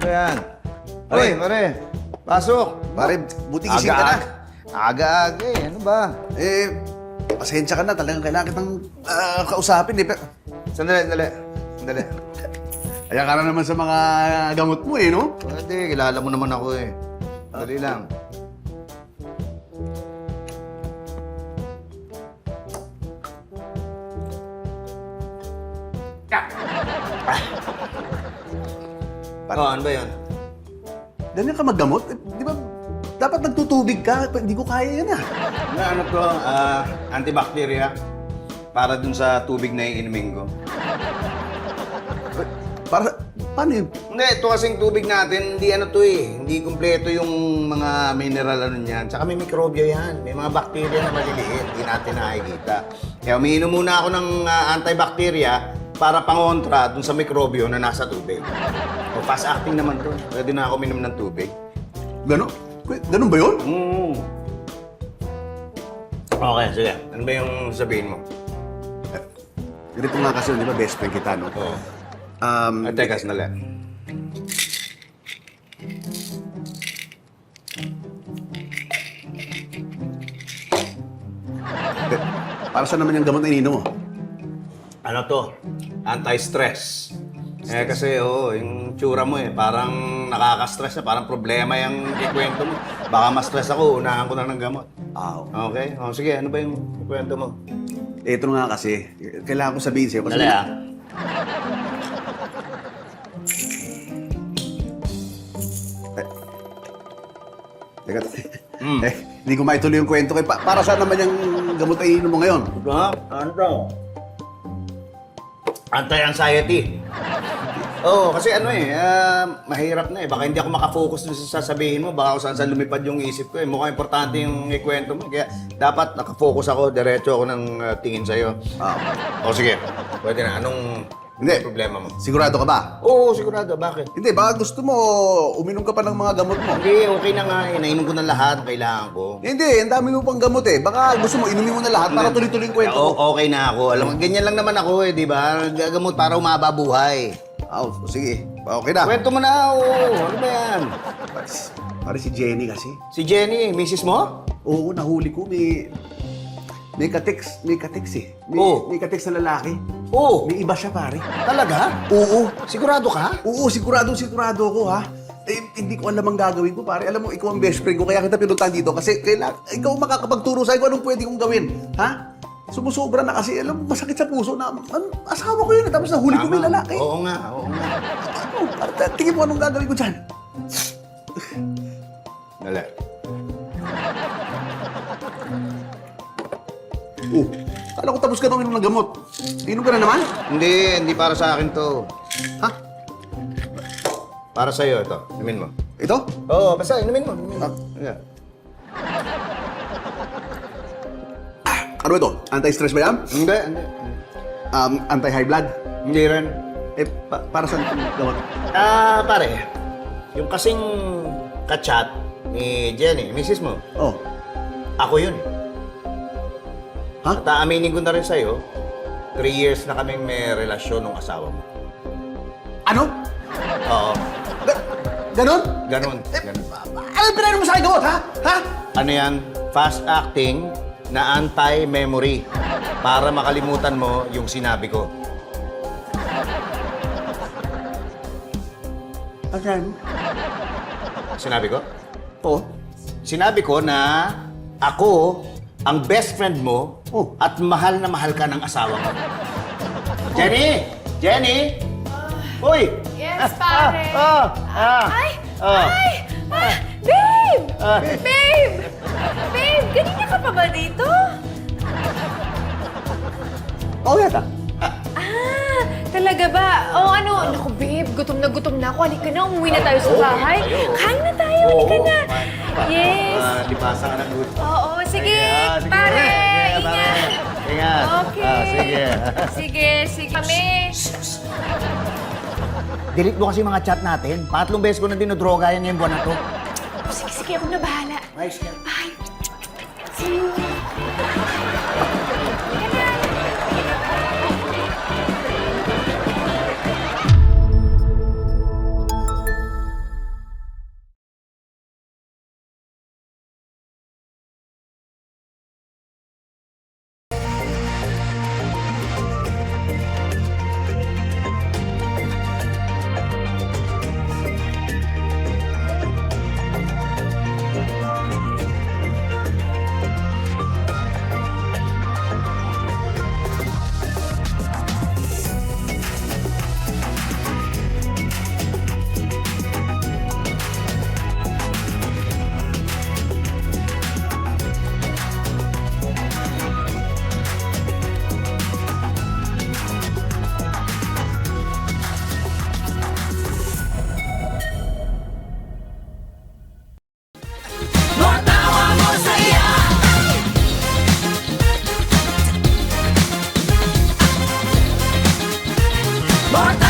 yan? Uy, pare. Pasok. Pare, buti gising ka na. Aga-aga eh. Ano ba? Pasensya ka na. Talagang kailangan kitang kausapin eh. Sandali. Kaya ka na naman sa mga gamot mo eh, no? Pwede, kilala mo naman ako eh. Dali lang. Ano ba yun? Ganyan ka maggamot? Di ba dapat nagtutubig ka? Hindi ko kaya yan ah. Ano to? Antibacteria. Para dun sa tubig na iinumin ko. Paano yun? Hindi, ito kasing tubig natin, hindi ano to eh. Hindi kumpleto yung mga mineral ano niyan. Tsaka may mikrobyo yan. May mga bakterya na maliliit. Hindi natin nakikita. Kaya umiinom muna ako ng antibacteria para pangontra dun sa mikrobyo na nasa tubig. O, fast acting naman to. Pwede na ako uminom ng tubig. Ganon? Ganon ba yun? Okay, sige. Ano ba yung sabihin mo? Ganito nga kasi yun, di ba best friend kita, no? Oo. Teka, sandali. Para saan naman yung gamot na ininom mo? Ano to? Anti-stress. Kasi yung tsura mo parang nakaka-stress na, parang problema yung ikwento mo. Baka ma-stress ako, unahan ko na ng gamot. Okay? Sige, ano ba yung ikwento mo? Ito nga kasi, kailangan ko sabihin sa'yo. Kasi Dali Teka, hindi ko maituloy yung kwento. Para saan naman yung gamot na ininom mo ngayon? Ano to? Anti-anxiety. Kasi mahirap na Baka hindi ako makafocus dun sa sasabihin mo. Baka kung saan lumipad yung isip ko Mukhang importante yung ikwento mo. Kaya dapat nakafocus ako, diretso ako ng tingin sa'yo. Sige. Pwede na. Anong problema mo? Sigurado ka ba? Oo, sigurado. Bakit? Hindi, baka gusto mo, uminom ka pa ng mga gamot mo. Hindi, okay na nga Nainom ko na lahat. Kailangan ko. Hindi, ang dami mo pang gamot Baka gusto mo, inumin mo na lahat para tuloy-tuloy yung kwento mo. Okay na ako. Alam mo, ganyan lang naman ako di ba? Gagamot para umaba buhay. Sige. Okay na. Kwento mo na. Ano ba yan? Pare si Jenny kasi. Si Jenny, misis mo? Oo, nahuli ko. May ka-text May ka-text na lalaki. May iba siya, pare. Talaga? Oo. Sigurado ka? Oo, sigurado ko, ha? Hindi ko alam ang gagawin ko, pare. Alam mo, ikaw ang best friend ko, kaya kita pinuntahan dito. Kasi ikaw makakapagturo sa'yo kung anong pwede kong gawin. Ha? Sumusobra na kasi, alam mo, masakit sa puso na, asawa ko yun, tapos nahuli ko may lalaki. Oo nga. Tingin mo anong gagawin ko dyan. Dali. Kala ko tapos ka na uminom ng gamot. Inom ka na naman? Hindi para sa akin to. Ha? Para sa'yo ito. Inumin mo. Ito? Oo, basta inumin mo. Yeah. Ano ito? Anti-stress ba yan? Hindi. Anti-high blood? Hindi rin. Para saan itong gamot? Pare. Yung kasing kachat ni Jenny, misis mo. Ako yun. Ha? At aaminin ko na rin sa'yo, 3 years na kaming may relasyon ng asawa mo. Ano? Oo. Ganon? Ganon. Ano pinano mo sa akin gamot, ha? Ha? Ano yan? Fast acting na anti-memory para makalimutan mo yung sinabi ko. Ano? Sinabi ko? Oo. Sinabi ko na ako ang best friend mo at mahal na mahal ka ng asawa mo. Jenny! Jenny! Uy! Yes, pare. Babe! Babe! Ganina ka pa ba dito? Yata. Talaga ba? Naku, babe, gutom na ako. Halika na, umuwi na tayo sa bahay. Kain na tayo, halika na. Yes. Lipasa ka ng gusto. Oo, sige, pare. Ingat. Ingat. Okay. Sige. Kami. Delete mo kasi yung mga chat natin. 3 beses ko na dinodroga yan ngayong buwan na to. Sige, ako na bahala. Ayos ka. Bye. See you. Marta